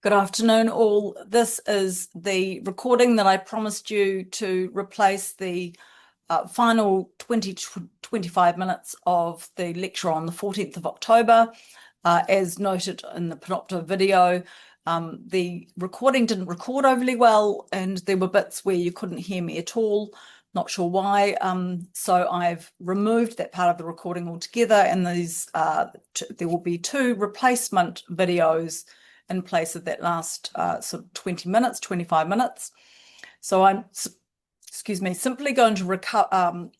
Good afternoon, all. This is the recording that I promised you to replace the final 20 to 25 minutes of the lecture on the 14th of October. As noted in the Panopto video, the recording didn't record overly well, and there were bits where you couldn't hear me at all. Not sure why. So I've removed that part of the recording altogether, and there will be two replacement videos in place of that last sort of 20 minutes, 25 minutes. So I'm, simply going to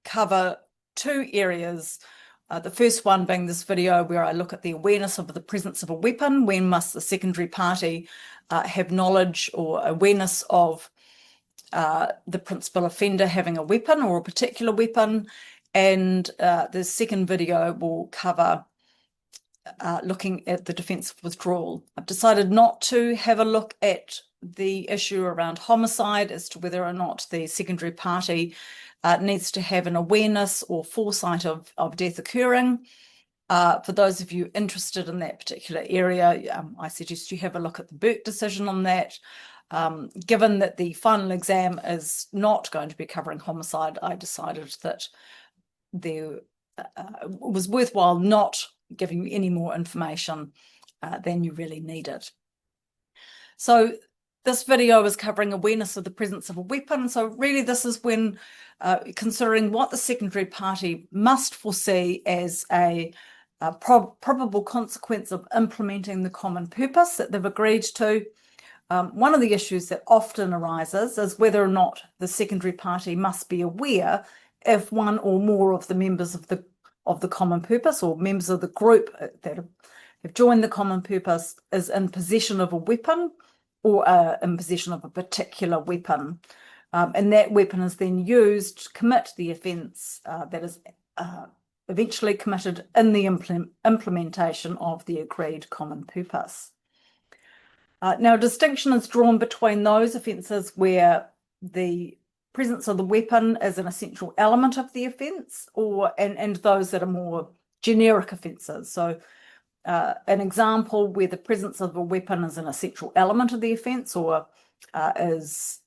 cover two areas. The first one being this video where I look at the awareness of the presence of a weapon. When must the secondary party have knowledge or awareness of the principal offender having a weapon or a particular weapon? And the second video will cover looking at the defence of withdrawal. I've decided not to have a look at the issue around homicide as to whether or not the secondary party needs to have an awareness or foresight of death occurring. For those of you interested in that particular area, I suggest you have a look at the Burke decision on that. Given that the final exam is not going to be covering homicide, I decided that there was worthwhile not giving you any more information than you really needed. So this video is covering awareness of the presence of a weapon. So really this is when considering what the secondary party must foresee as a probable consequence of implementing the common purpose that they've agreed to. One of the issues that often arises is whether or not the secondary party must be aware if one or more of the members of the common purpose or members of the group that have joined the common purpose is in possession of a weapon or in possession of a particular weapon. And that weapon is then used to commit the offence that is eventually committed in the implementation of the agreed common purpose. Now, a distinction is drawn between those offences where the presence of the weapon is an essential element of the offence, and those that are more generic offences. So an example where the presence of a weapon is an essential element of the offence or is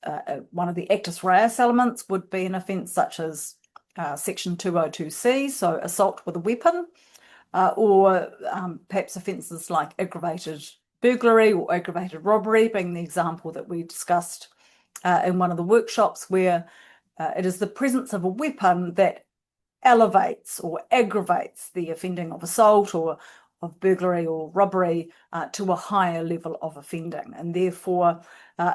one of the actus reus elements would be an offence such as section 202C, so assault with a weapon, or perhaps offences like aggravated burglary or aggravated robbery being the example that we discussed in one of the workshops, where it is the presence of a weapon that elevates or aggravates the offending of assault or of burglary or robbery to a higher level of offending. And therefore,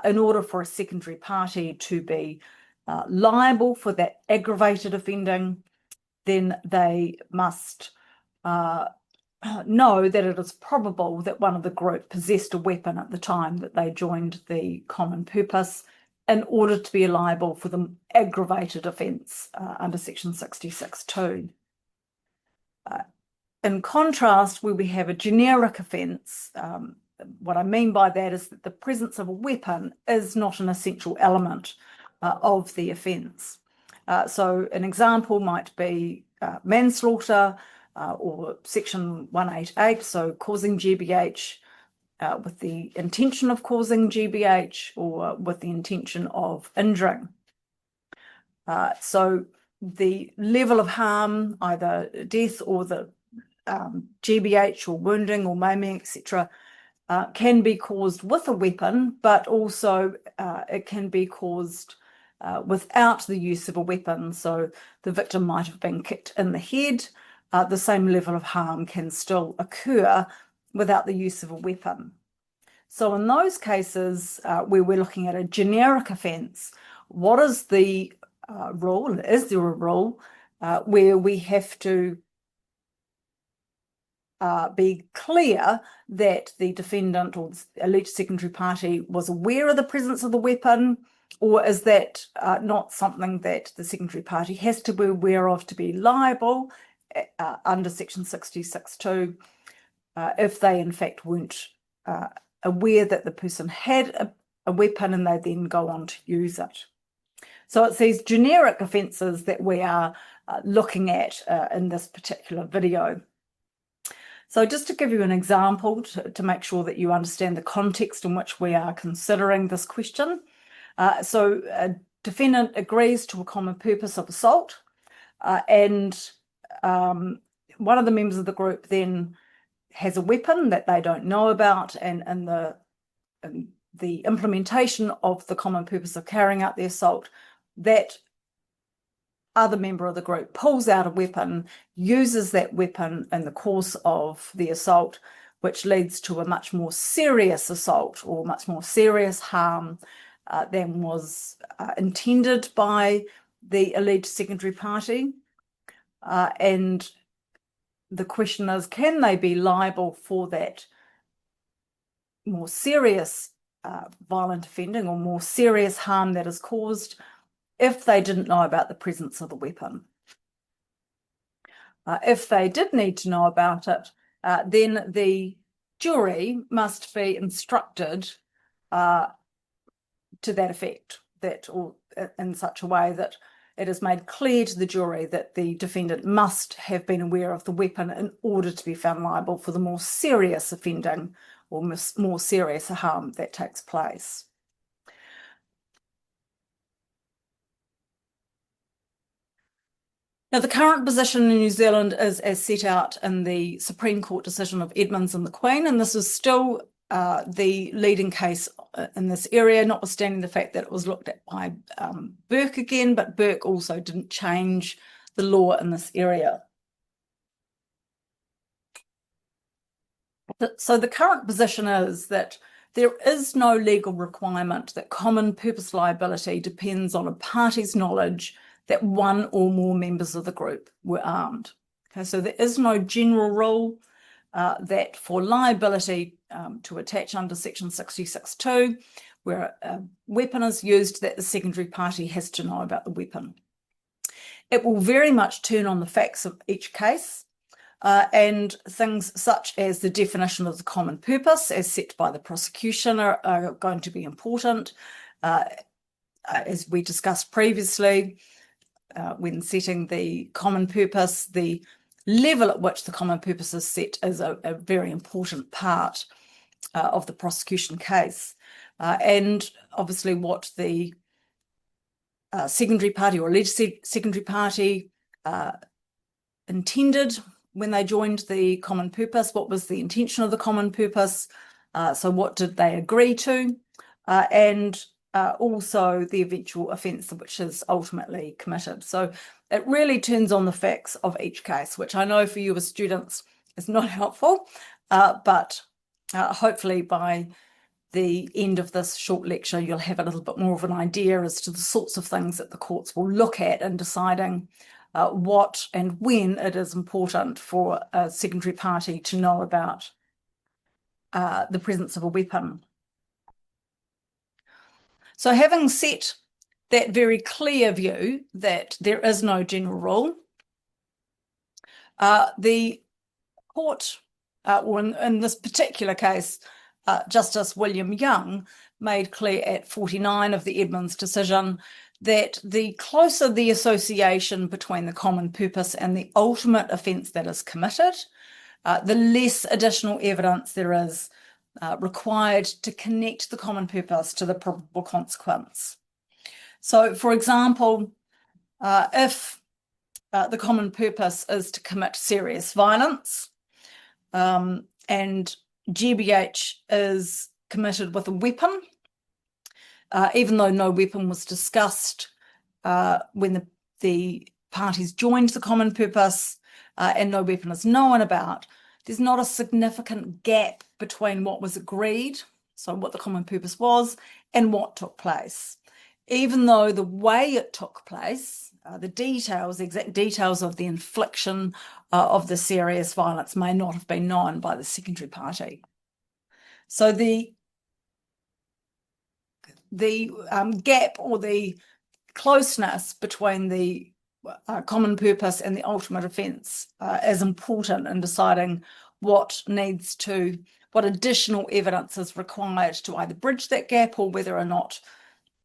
in order for a secondary party to be liable for that aggravated offending, then they must know that it is probable that one of the group possessed a weapon at the time that they joined the common purpose in order to be liable for the aggravated offence under section 66(2). In contrast, where we have a generic offence, what I mean by that is that the presence of a weapon is not an essential element of the offence. So an example might be manslaughter or section 188, so causing GBH with the intention of causing GBH or with the intention of injuring. So the level of harm, either death or the GBH or wounding or maiming, etc., can be caused with a weapon, but also it can be caused without the use of a weapon. So the victim might have been kicked in the head. The same level of harm can still occur without the use of a weapon. So in those cases where we're looking at a generic offence, what is the rule? Is there a rule where we have to be clear that the defendant or alleged secondary party was aware of the presence of the weapon, or is that not something that the secondary party has to be aware of to be liable under section 66(2) if they in fact weren't aware that the person had a weapon and they then go on to use it? So it's these generic offences that we are looking at in this particular video. So just to give you an example to make sure that you understand the context in which we are considering this question. So a defendant agrees to a common purpose of assault, and one of the members of the group then has a weapon that they don't know about, and the implementation of the common purpose of carrying out the assault, that other member of the group pulls out a weapon, uses that weapon in the course of the assault, which leads to a much more serious assault or much more serious harm than was intended by the alleged secondary party. And the question is, can they be liable for that more serious violent offending or more serious harm that is caused if they didn't know about the presence of the weapon? If they did need to know about it, then the jury must be instructed to that effect, or in such a way that it is made clear to the jury that the defendant must have been aware of the weapon in order to be found liable for the more serious offending or more serious harm that takes place. Now, the current position in New Zealand is as set out in the Supreme Court decision of Edmonds and the Queen, and this is still the leading case in this area, notwithstanding the fact that it was looked at by Burke again, but Burke also didn't change the law in this area. So the current position is that there is no legal requirement that common purpose liability depends on a party's knowledge that one or more members of the group were armed. Okay, so there is no general rule that for liability to attach under section 66(2), where a weapon is used, that the secondary party has to know about the weapon. It will very much turn on the facts of each case, and things such as the definition of the common purpose as set by the prosecution are going to be important. As we discussed previously, when setting the common purpose, the level at which the common purpose is set is a very important part of the prosecution case. And obviously what the secondary party or alleged secondary party intended when they joined the common purpose, what was the intention of the common purpose, so what did they agree to, and also the eventual offence which is ultimately committed. So it really turns on the facts of each case, which I know for you as students is not helpful, but hopefully by the end of this short lecture, you'll have a little bit more of an idea as to the sorts of things that the courts will look at in deciding what and when it is important for a secondary party to know about the presence of a weapon. So having set that very clear view that there is no general rule, the court, or in this particular case, Justice William Young made clear at 49 of the Edmonds decision that the closer the association between the common purpose and the ultimate offence that is committed, the less additional evidence there is required to connect the common purpose to the probable consequence. So, for example, if the common purpose is to commit serious violence, and GBH is committed with a weapon, even though no weapon was discussed when the parties joined the common purpose, and no weapon is known about, there's not a significant gap between what was agreed, so what the common purpose was, and what took place. Even though the way it took place, the details, the exact details of the infliction of the serious violence may not have been known by the secondary party. So the gap or the closeness between the common purpose and the ultimate offence is important in deciding what additional evidence is required to either bridge that gap, or whether or not,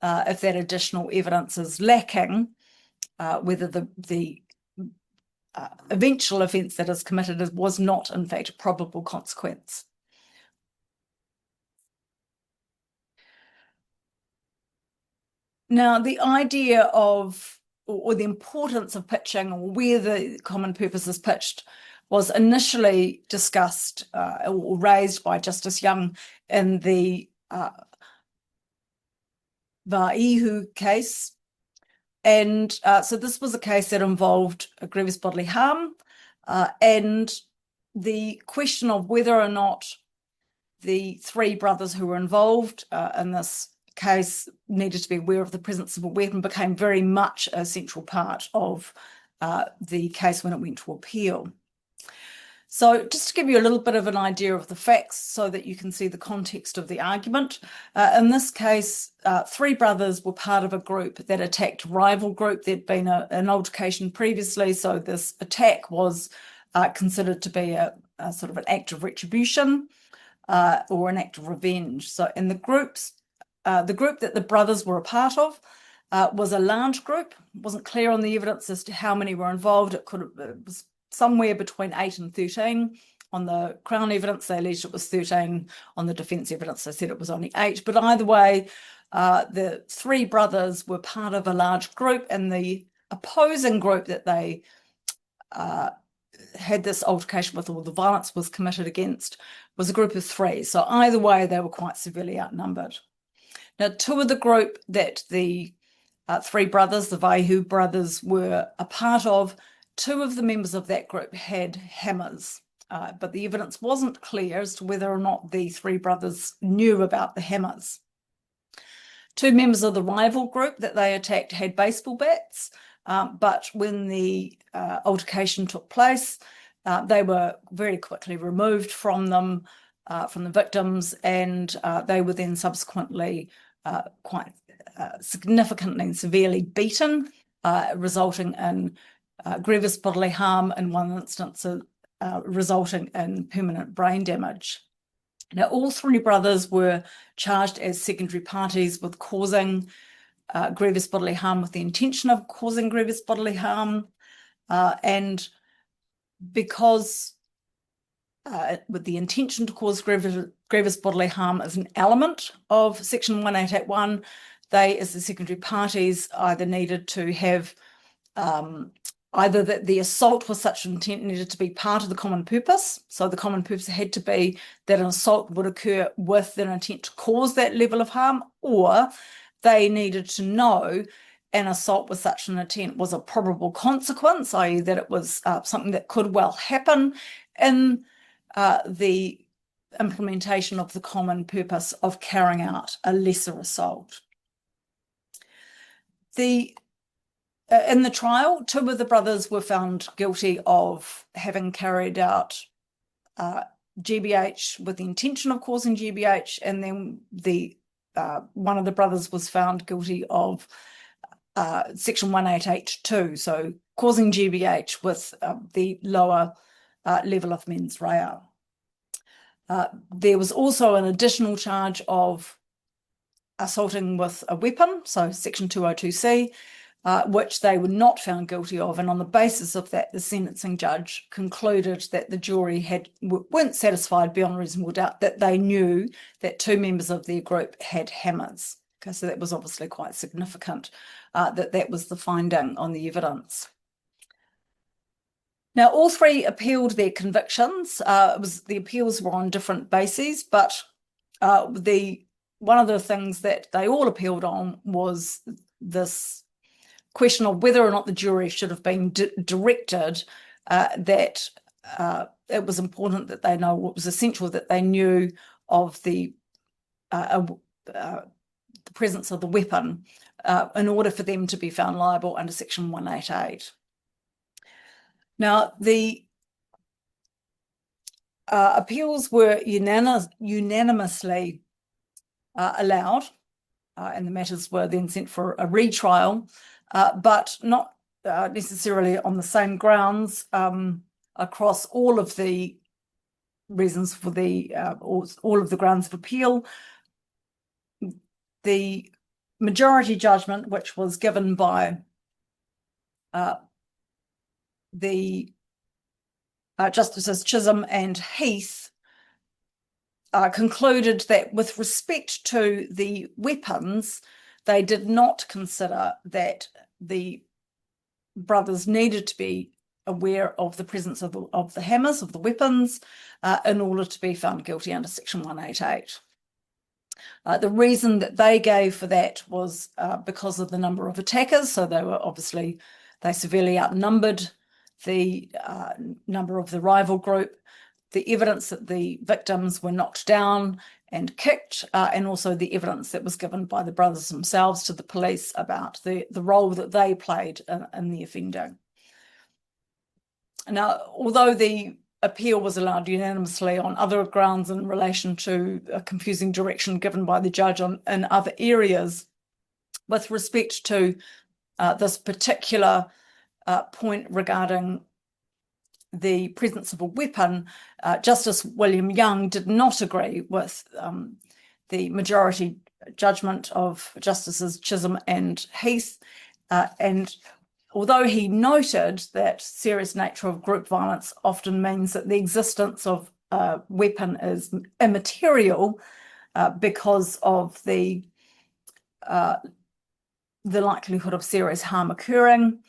if that additional evidence is lacking, whether the eventual offence that is committed was not, in fact, a probable consequence. Now, the idea of, or the importance of pitching, or where the common purpose is pitched, was initially discussed or raised by Justice Young in the Va'ihu case. And so this was a case that involved a grievous bodily harm, and the question of whether or not the three brothers who were involved in this case needed to be aware of the presence of a weapon became very much a central part of the case when it went to appeal. So just to give you a little bit of an idea of the facts so that you can see the context of the argument, in this case, three brothers were part of a group that attacked a rival group. There'd been an altercation previously, so this attack was considered to be a sort of an act of retribution or an act of revenge. So in the group that the brothers were a part of was a large group. It wasn't clear on the evidence as to how many were involved. It was somewhere between 8 and 13. On the Crown evidence, they alleged it was 13. On the defence evidence, they said it was only 8. But either way, the three brothers were part of a large group, and the opposing group that they had this altercation with, or the violence was committed against, was a group of 3. So either way, they were quite severely outnumbered. Now, two of the group that the three brothers, the Vaihu brothers, were a part of, 2 of the members of that group had hammers, but the evidence wasn't clear as to whether or not the 3 brothers knew about the hammers. 2 members of the rival group that they attacked had baseball bats, but when the altercation took place, they were very quickly removed from them, from the victims, and they were then subsequently quite significantly and severely beaten, resulting in grievous bodily harm, in one instance resulting in permanent brain damage. Now, all 3 brothers were charged as secondary parties with causing grievous bodily harm with the intention of causing grievous bodily harm, and because with the intention to cause grievous bodily harm is an element of Section 1881, they, as the secondary parties, either needed to have either that the assault with such intent needed to be part of the common purpose. So the common purpose had to be that an assault would occur with an intent to cause that level of harm, or they needed to know an assault with such an intent was a probable consequence, i.e. that it was something that could well happen in the implementation of the common purpose of carrying out a lesser assault. In the trial, 2 of the brothers were found guilty of having carried out GBH with the intention of causing GBH, and then one of the brothers was found guilty of Section 1882, so causing GBH with the lower level of mens rea. There was also an additional charge of assaulting with a weapon, so Section 202C, which they were not found guilty of, and on the basis of that, the sentencing judge concluded that the jury weren't satisfied beyond reasonable doubt that they knew that 2 members of their group had hammers. Okay, so that was obviously quite significant, that was the finding on the evidence. Now, all 3 appealed their convictions. The appeals were on different bases, but one of the things that they all appealed on was this question of whether or not the jury should have been directed that it was important that they know what was essential, that they knew of the presence of the weapon in order for them to be found liable under Section 188. Now, the appeals were unanimously allowed, and the matters were then sent for a retrial, but not necessarily on the same grounds across all of the reasons for all of the grounds of appeal. The majority judgment, which was given by the Justices Chisholm and Heath concluded that with respect to the weapons, they did not consider that the brothers needed to be aware of the presence of the hammers, of the weapons, in order to be found guilty under Section 188. The reason that they gave for that was because of the number of attackers. So they severely outnumbered the number of the rival group, the evidence that the victims were knocked down and kicked, and also the evidence that was given by the brothers themselves to the police about the role that they played in the offending. Now, although the appeal was allowed unanimously on other grounds in relation to a confusing direction given by the judge in other areas, with respect to this particular point regarding the presence of a weapon, Justice William Young did not agree with the majority judgment of Justices Chisholm and Heath, and although he noted that serious nature of group violence often means that the existence of a weapon is immaterial because of the likelihood of serious harm occurring,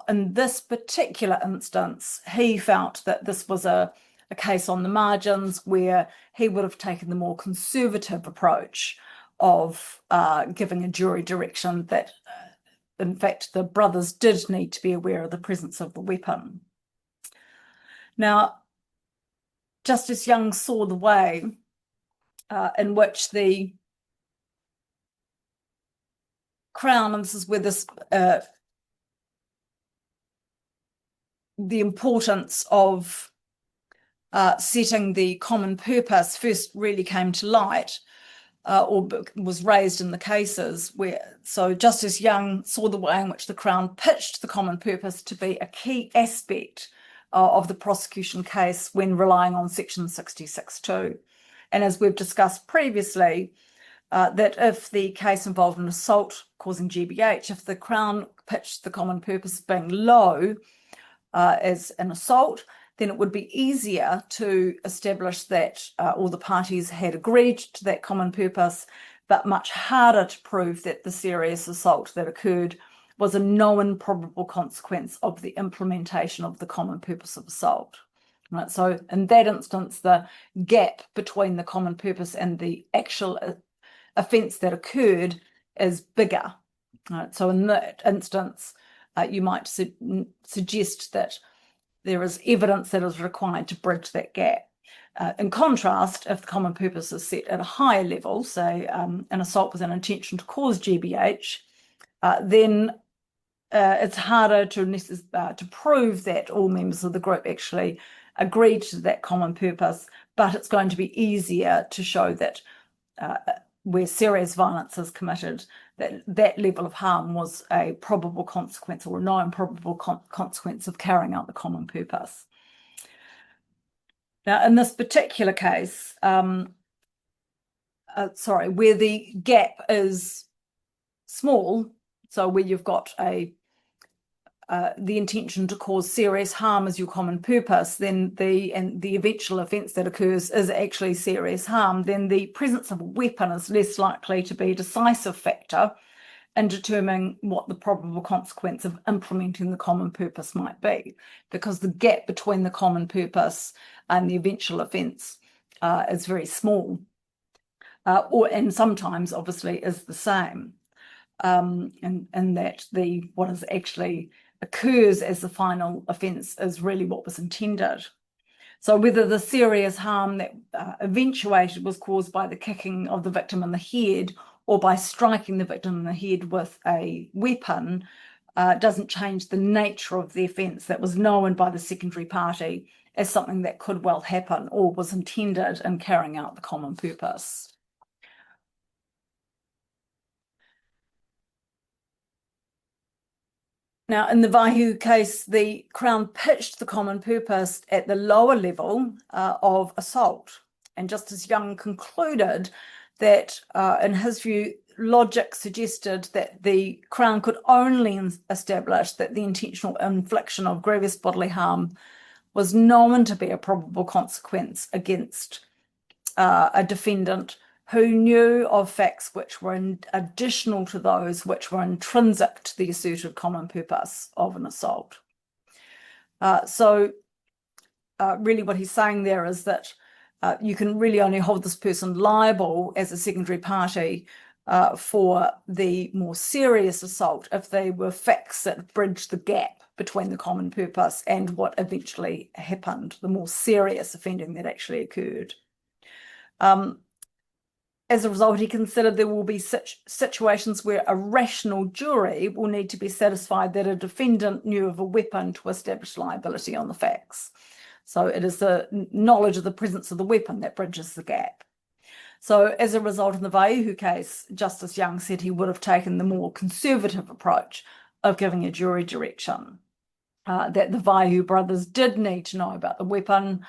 in this particular instance, he felt that this was a case on the margins where he would have taken the more conservative approach of giving a jury direction that in fact, the brothers did need to be aware of the presence of the weapon. Now, Justice Young saw the way in which the Crown, and this is where this the importance of setting the common purpose first really came to light, or was raised in the cases so Justice Young saw the way in which the Crown pitched the common purpose to be a key aspect of the prosecution case when relying on Section 66(2). And as we've discussed previously, that if the case involved an assault causing GBH, if the Crown pitched the common purpose being low as an assault, then it would be easier to establish that all the parties had agreed to that common purpose, but much harder to prove that the serious assault that occurred was a known probable consequence of the implementation of the common purpose of assault. Right? So in that instance, the gap between the common purpose and the actual offence that occurred is bigger. Right? So in that instance, you might suggest that there is evidence that is required to bridge that gap. In contrast, if the common purpose is set at a higher level, say an assault with an intention to cause GBH, then it's harder to prove that all members of the group actually agreed to that common purpose, but it's going to be easier to show that where serious violence is committed, that level of harm was a probable consequence or a known probable consequence of carrying out the common purpose. Now, in this particular case, where the gap is small, so where you've got the intention to cause serious harm as your common purpose, then the eventual offence that occurs is actually serious harm, then the presence of a weapon is less likely to be a decisive factor in determining what the probable consequence of implementing the common purpose might be, because the gap between the common purpose and the eventual offence is very small, and sometimes obviously is the same, and that what is actually occurs as the final offence is really what was intended. So whether the serious harm that eventuated was caused by the kicking of the victim in the head or by striking the victim in the head with a weapon doesn't change the nature of the offence that was known by the secondary party as something that could well happen or was intended in carrying out the common purpose. Now, in the Vaihu case, the Crown pitched the common purpose at the lower level of assault, and Justice Young concluded that, in his view, logic suggested that the Crown could only establish that the intentional infliction of grievous bodily harm was known to be a probable consequence against a defendant who knew of facts which were additional to those which were intrinsic to the asserted common purpose of an assault. Really what he's saying there is that you can really only hold this person liable as a secondary party for the more serious assault if they were facts that bridge the gap between the common purpose and what eventually happened, the more serious offending that actually occurred. As a result, he considered there will be such situations where a rational jury will need to be satisfied that a defendant knew of a weapon to establish liability on the facts. So it is the knowledge of the presence of the weapon that bridges the gap. So as a result, in the Vaihu case, Justice Young said he would have taken the more conservative approach of giving a jury direction, that the Vaihu brothers did need to know about the weapon,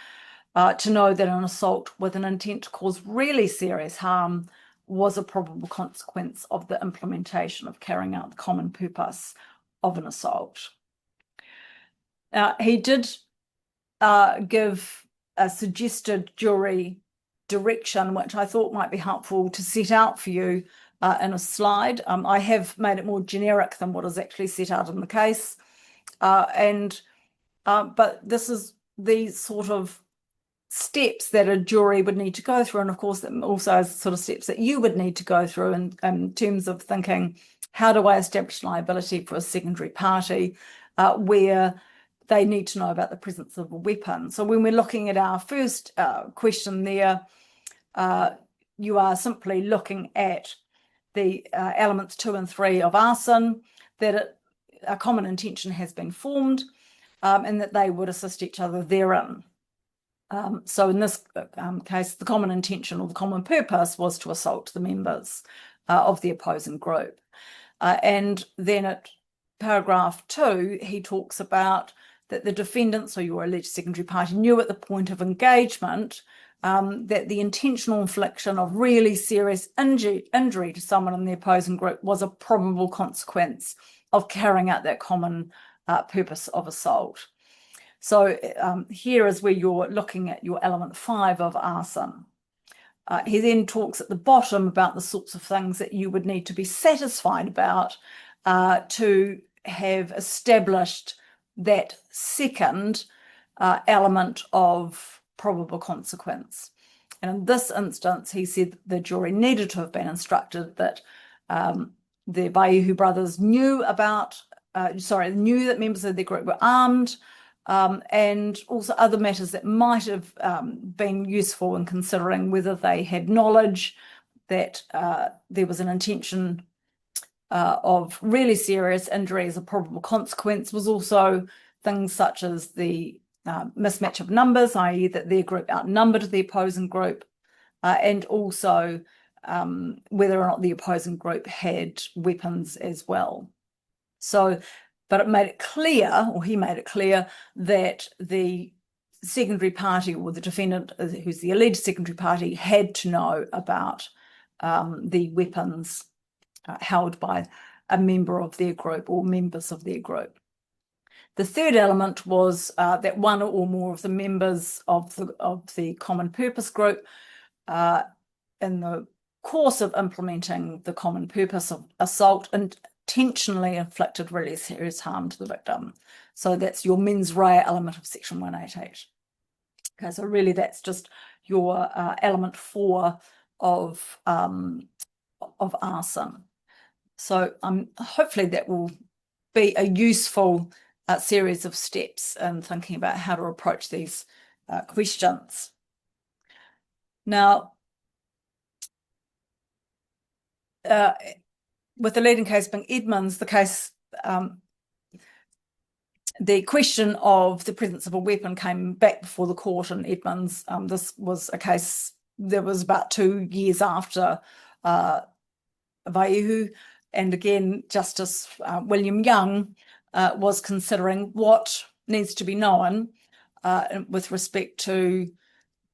to know that an assault with an intent to cause really serious harm was a probable consequence of the implementation of carrying out the common purpose of an assault. He did give a suggested jury direction, which I thought might be helpful to set out for you in a slide. I have made it more generic than what is actually set out in the case. But this is the sort of steps that a jury would need to go through, and of course also sort of steps that you would need to go through in terms of thinking, how do I establish liability for a secondary party where they need to know about the presence of a weapon. So when we're looking at our first question there, you are simply looking at the elements 2 and 3 of arson, that a common intention has been formed, and that they would assist each other therein. So in this case, the common intention or the common purpose was to assault the members of the opposing group. And then at paragraph 2, he talks about that the defendant, so your alleged secondary party, knew at the point of engagement that the intentional infliction of really serious injury to someone in the opposing group was a probable consequence of carrying out that common purpose of assault. So here is where you're looking at your element 5 of arson. He then talks at the bottom about the sorts of things that you would need to be satisfied about to have established that second element of probable consequence. And in this instance, he said the jury needed to have been instructed that the Vaihu brothers knew that members of their group were armed, and also other matters that might have been useful in considering whether they had knowledge that there was an intention of really serious injury as a probable consequence, was also things such as the mismatch of numbers, i.e. that their group outnumbered the opposing group, and also whether or not the opposing group had weapons as well. So, but it made it clear, or he made it clear, that the secondary party or the defendant, who's the alleged secondary party, had to know about the weapons held by a member of their group or members of their group. The third element was that one or more of the members of the common purpose group in the course of implementing the common purpose of assault intentionally inflicted really serious harm to the victim. So that's your mens rea element of section 188. Okay, so really that's just your element 4 of arson. So hopefully that will be a useful series of steps in thinking about how to approach these questions. Now, with the leading case being Edmonds, the case, the question of the presence of a weapon came back before the court in Edmonds. This was a case that was about 2 years after Vaihu, and again, Justice William Young was considering what needs to be known with respect to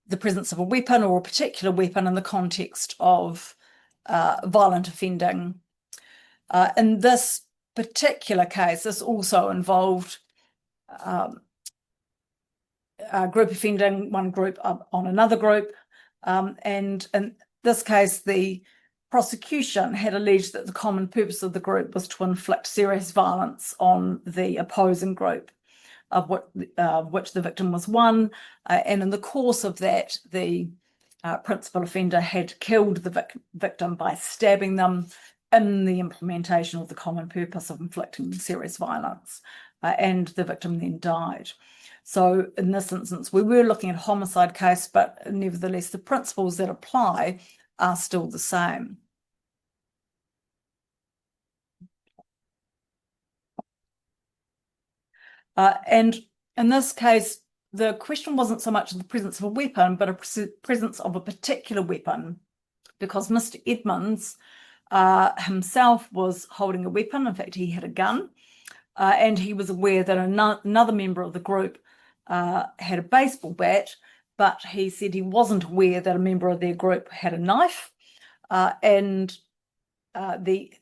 the presence of a weapon or a particular weapon in the context of violent offending. In this particular case, this also involved group offending, one group on another group, and in this case, the prosecution had alleged that the common purpose of the group was to inflict serious violence on the opposing group, of which the victim was one, and in the course of that, the principal offender had killed the victim by stabbing them in the implementation of the common purpose of inflicting serious violence, and the victim then died. So in this instance, we were looking at a homicide case, but nevertheless, the principles that apply are still the same. And in this case, the question wasn't so much the presence of a weapon, but a presence of a particular weapon, because Mr. Edmonds himself was holding a weapon. In fact, he had a gun, and he was aware that another member of the group had a baseball bat, but he said he wasn't aware that a member of their group had a knife, and the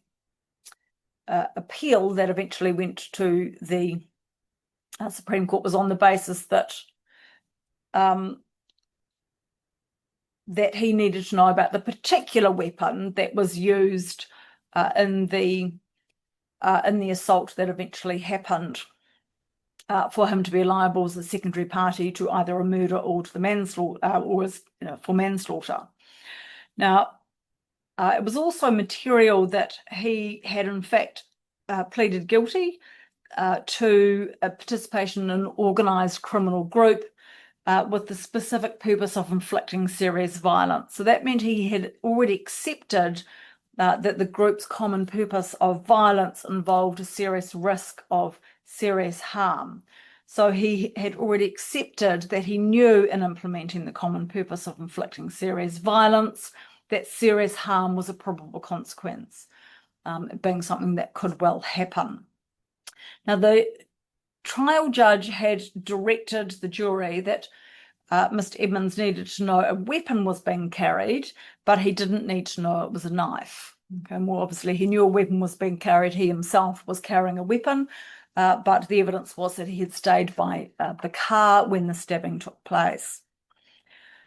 appeal that eventually went to the Supreme Court was on the basis that that he needed to know about the particular weapon that was used in the assault that eventually happened, for him to be liable as a secondary party to either a murder or to the manslaughter, for manslaughter. Now, it was also material that he had in fact pleaded guilty to a participation in an organised criminal group with the specific purpose of inflicting serious violence. So that meant he had already accepted that the group's common purpose of violence involved a serious risk of serious harm. So he had already accepted that he knew in implementing the common purpose of inflicting serious violence that serious harm was a probable consequence, being something that could well happen. Now, the trial judge had directed the jury that Mr. Edmonds needed to know a weapon was being carried, but he didn't need to know it was a knife. Okay, more obviously, he knew a weapon was being carried. He himself was carrying a weapon, but the evidence was that he had stayed by the car when the stabbing took place.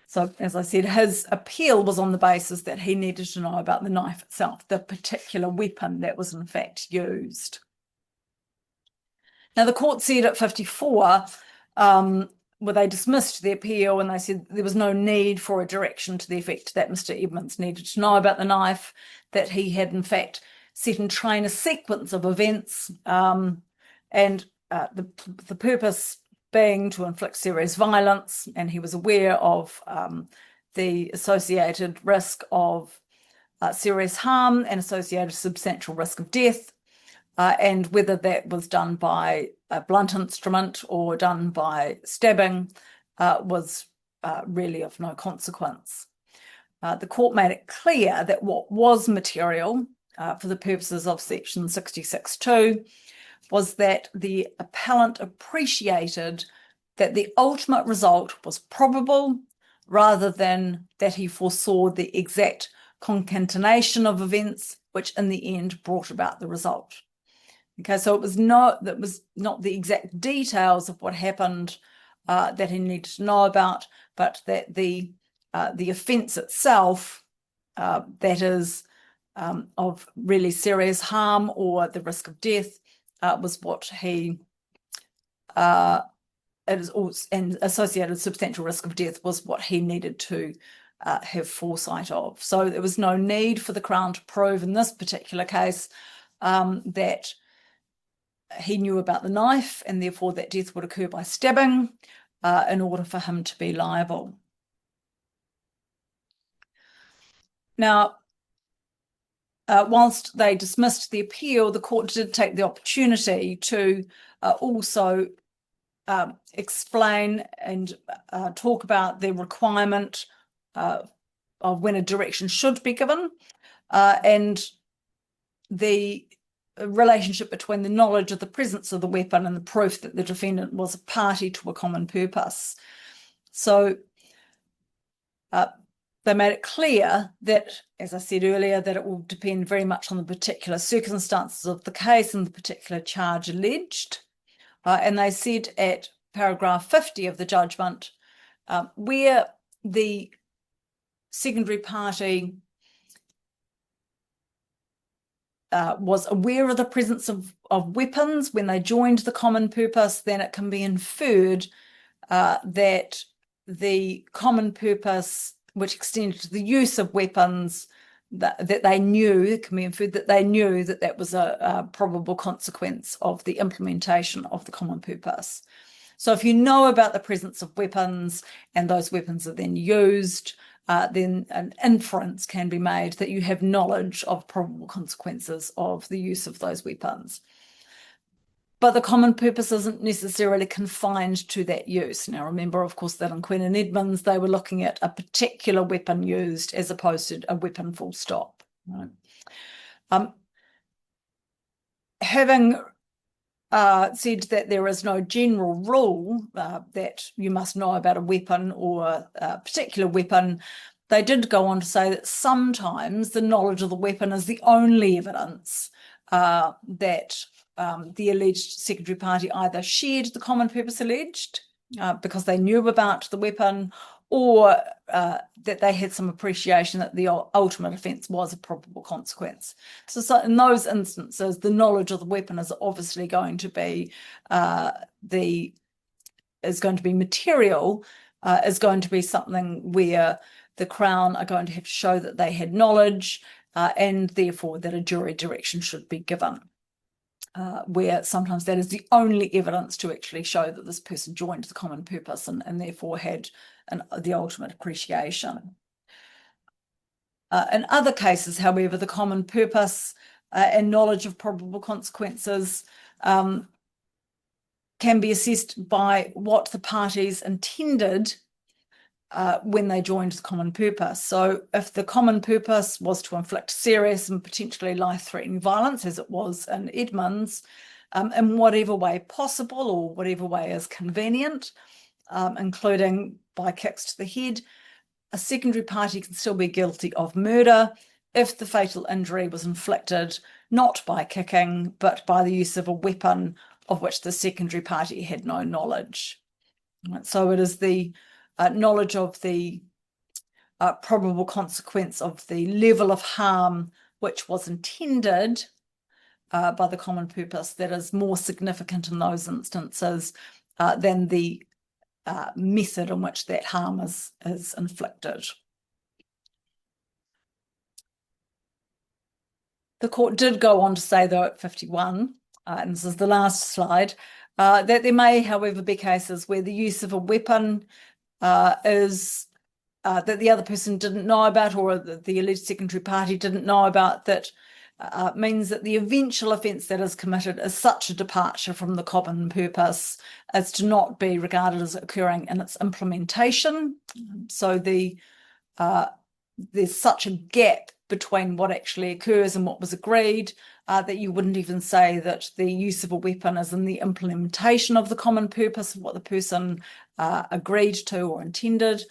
So, as I said, his appeal was on the basis that he needed to know about the knife itself, the particular weapon that was in fact used. Now, the court said at 54, well, they dismissed the appeal and they said there was no need for a direction to the effect that Mr. Edmonds needed to know about the knife, that he had in fact set in train a sequence of events, and the purpose being to inflict serious violence, and he was aware of the associated risk of serious harm and associated substantial risk of death, and whether that was done by a blunt instrument or done by stabbing was really of no consequence. The court made it clear that what was material for the purposes of section 66(2) was that the appellant appreciated that the ultimate result was probable rather than that he foresaw the exact concatenation of events which in the end brought about the result. Okay, so it was not the exact details of what happened that he needed to know about, but that the offence itself, that is of really serious harm or the risk of death, was what he and associated substantial risk of death was what he needed to have foresight of. So there was no need for the Crown to prove in this particular case that he knew about the knife and therefore that death would occur by stabbing in order for him to be liable. Now, whilst they dismissed the appeal, the court did take the opportunity to also explain and talk about the requirement of when a direction should be given and the relationship between the knowledge of the presence of the weapon and the proof that the defendant was a party to a common purpose. So they made it clear that, as I said earlier, that it will depend very much on the particular circumstances of the case and the particular charge alleged. And they said at paragraph 50 of the judgment, where the secondary party was aware of the presence of weapons when they joined the common purpose, then it can be inferred that the common purpose, which extended to the use of weapons, that they knew, it can be inferred that they knew that that was a probable consequence of the implementation of the common purpose. So if you know about the presence of weapons and those weapons are then used, then an inference can be made that you have knowledge of probable consequences of the use of those weapons. But the common purpose isn't necessarily confined to that use. Now, remember, of course, that in Quinn and Edmonds, they were looking at a particular weapon used as opposed to a weapon full stop. Right? Having said that there is no general rule that you must know about a weapon or a particular weapon, they did go on to say that sometimes the knowledge of the weapon is the only evidence that the alleged secondary party either shared the common purpose alleged because they knew about the weapon, or that they had some appreciation that the ultimate offence was a probable consequence. So in those instances, the knowledge of the weapon is obviously going to be material, is going to be something where the Crown are going to have to show that they had knowledge, and therefore that a jury direction should be given. Where sometimes that is the only evidence to actually show that this person joined the common purpose and therefore had the ultimate appreciation. In other cases, however, the common purpose and knowledge of probable consequences can be assessed by what the parties intended when they joined the common purpose. So if the common purpose was to inflict serious and potentially life-threatening violence, as it was in Edmonds, in whatever way possible or whatever way is convenient, including by kicks to the head, a secondary party can still be guilty of murder if the fatal injury was inflicted not by kicking, but by the use of a weapon of which the secondary party had no knowledge. So it is the knowledge of the probable consequence of the level of harm which was intended by the common purpose that is more significant in those instances than the method in which that harm is inflicted. The court did go on to say, though, at 51, and this is the last slide, that there may, however, be cases where the use of a weapon is that the other person didn't know about, or the alleged secondary party didn't know about, that means that the eventual offence that is committed is such a departure from the common purpose as to not be regarded as occurring in its implementation. So there's such a gap between what actually occurs and what was agreed that you wouldn't even say that the use of a weapon is in the implementation of the common purpose of what the person agreed to or intended.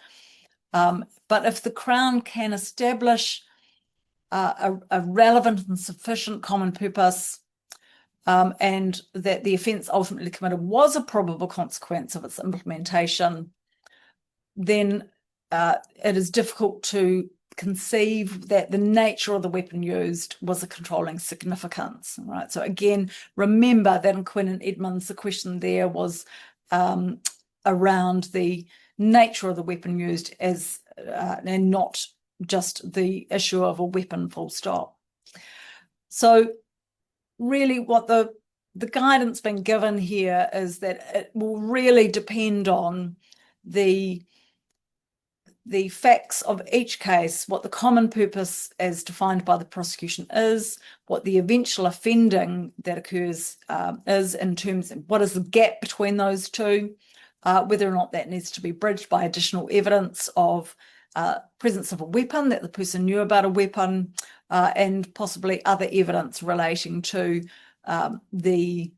But if the Crown can establish a relevant and sufficient common purpose, and that the offence ultimately committed was a probable consequence of its implementation, then it is difficult to conceive that the nature of the weapon used was a controlling significance. Right. So again, remember that in Quinn and Edmonds, the question there was around the nature of the weapon used as and not just the issue of a weapon full stop. So really what the guidance being given here is that it will really depend on the facts of each case, what the common purpose as defined by the prosecution is, what the eventual offending that occurs is in terms of what is the gap between those two, whether or not that needs to be bridged by additional evidence of presence of a weapon, that the person knew about a weapon, and possibly other evidence relating to the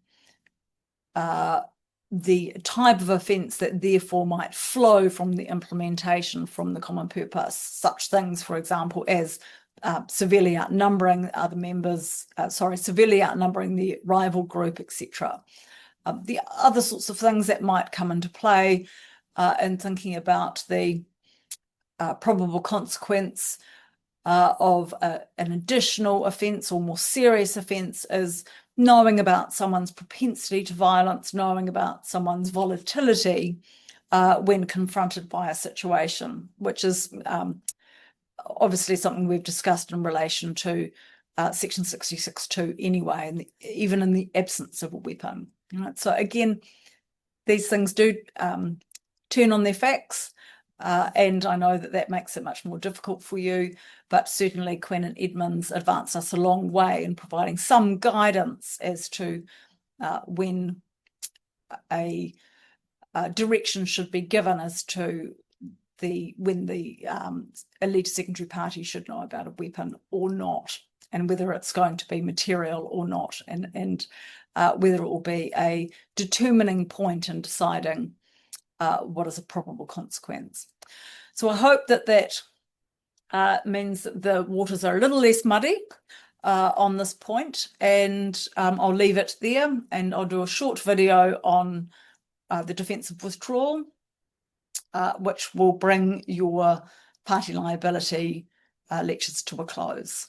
the type of offence that therefore might flow from the implementation from the common purpose, such things, for example, as severely outnumbering other members, severely outnumbering the rival group, etc. The other sorts of things that might come into play in thinking about the probable consequence of an additional offence or more serious offence is knowing about someone's propensity to violence, knowing about someone's volatility when confronted by a situation, which is obviously something we've discussed in relation to Section 66(2) anyway, and even in the absence of a weapon. Right? So again, these things do turn on their facts, and I know that that makes it much more difficult for you, but certainly Quinn and Edmonds advanced us a long way in providing some guidance as to when a direction should be given as to when the alleged secondary party should know about a weapon or not, and whether it's going to be material or not, and whether it will be a determining point in deciding what is a probable consequence. So I hope that that means that the waters are a little less muddy on this point, and I'll leave it there, and I'll do a short video on the defence of withdrawal, which will bring your party liability lectures to a close.